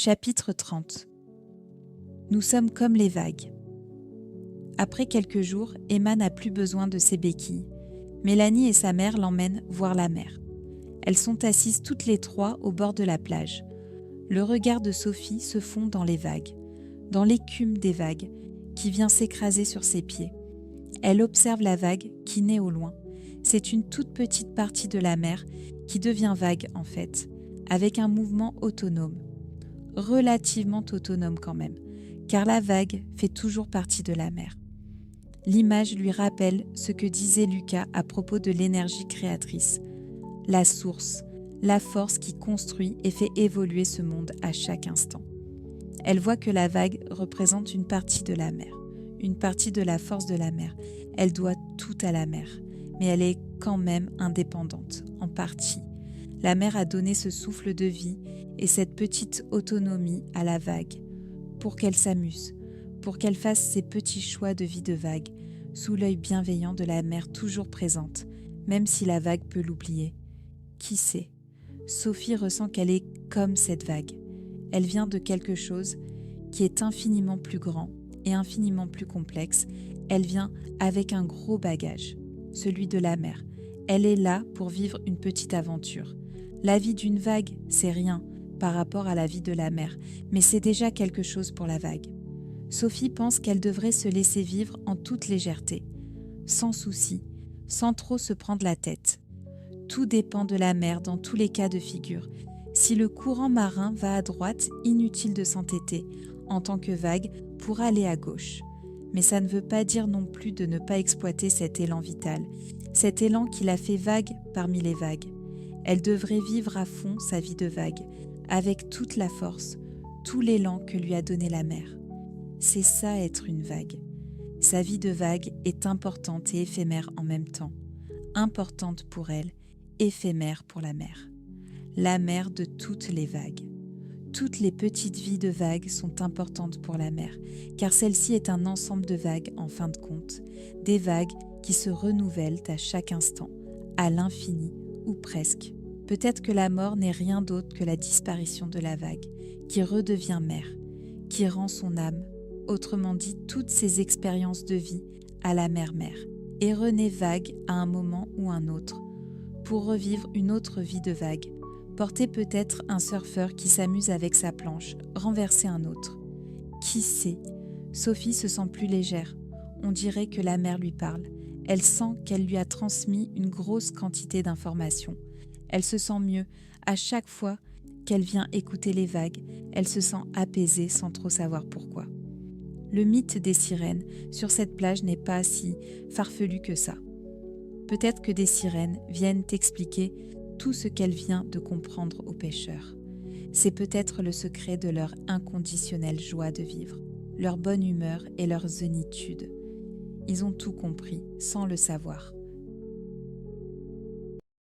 Chapitre 30. Nous sommes comme les vagues. Après quelques jours, Emma n'a plus besoin de ses béquilles. Mélanie et sa mère l'emmènent voir la mer. Elles sont assises toutes les trois au bord de la plage. Le regard de Sophie se fond dans les vagues, dans l'écume des vagues qui vient s'écraser sur ses pieds. Elle observe la vague qui naît au loin. C'est une toute petite partie de la mer qui devient vague en fait, avec un mouvement autonome. Relativement autonome quand même, car la vague fait toujours partie de la mer. L'image lui rappelle ce que disait Lucas à propos de l'énergie créatrice, la source, la force qui construit et fait évoluer ce monde à chaque instant. Elle voit que la vague représente une partie de la mer, une partie de la force de la mer. Elle doit tout à la mer, mais elle est quand même indépendante, en partie. La mer a donné ce souffle de vie et cette petite autonomie à la vague, pour qu'elle s'amuse, pour qu'elle fasse ses petits choix de vie de vague, sous l'œil bienveillant de la mer toujours présente, même si la vague peut l'oublier. Qui sait ? Sophie ressent qu'elle est comme cette vague. Elle vient de quelque chose qui est infiniment plus grand et infiniment plus complexe. Elle vient avec un gros bagage, celui de la mer. Elle est là pour vivre une petite aventure. La vie d'une vague, c'est rien par rapport à la vie de la mer, mais c'est déjà quelque chose pour la vague. Sophie pense qu'elle devrait se laisser vivre en toute légèreté, sans souci, sans trop se prendre la tête. Tout dépend de la mer dans tous les cas de figure. Si le courant marin va à droite, inutile de s'entêter, en tant que vague, pour aller à gauche. Mais ça ne veut pas dire non plus de ne pas exploiter cet élan vital, cet élan qui la fait vague parmi les vagues. Elle devrait vivre à fond sa vie de vague, avec toute la force, tout l'élan que lui a donné la mer. C'est ça être une vague. Sa vie de vague est importante et éphémère en même temps. Importante pour elle, éphémère pour la mer. La mer de toutes les vagues. Toutes les petites vies de vagues sont importantes pour la mer, car celle-ci est un ensemble de vagues en fin de compte, des vagues qui se renouvellent à chaque instant, à l'infini ou presque. Peut-être que la mort n'est rien d'autre que la disparition de la vague, qui redevient mer, qui rend son âme, autrement dit toutes ses expériences de vie, à la mer-mère, et renaît vague à un moment ou un autre, pour revivre une autre vie de vague, porter peut-être un surfeur qui s'amuse avec sa planche, renverser un autre. Qui sait ? Sophie se sent plus légère, on dirait que la mer lui parle, elle sent qu'elle lui a transmis une grosse quantité d'informations. Elle se sent mieux à chaque fois qu'elle vient écouter les vagues, elle se sent apaisée sans trop savoir pourquoi. Le mythe des sirènes sur cette plage n'est pas si farfelu que ça. Peut-être que des sirènes viennent expliquer tout ce qu'elle vient de comprendre aux pêcheurs. C'est peut-être le secret de leur inconditionnelle joie de vivre, leur bonne humeur et leur zénitude. Ils ont tout compris sans le savoir.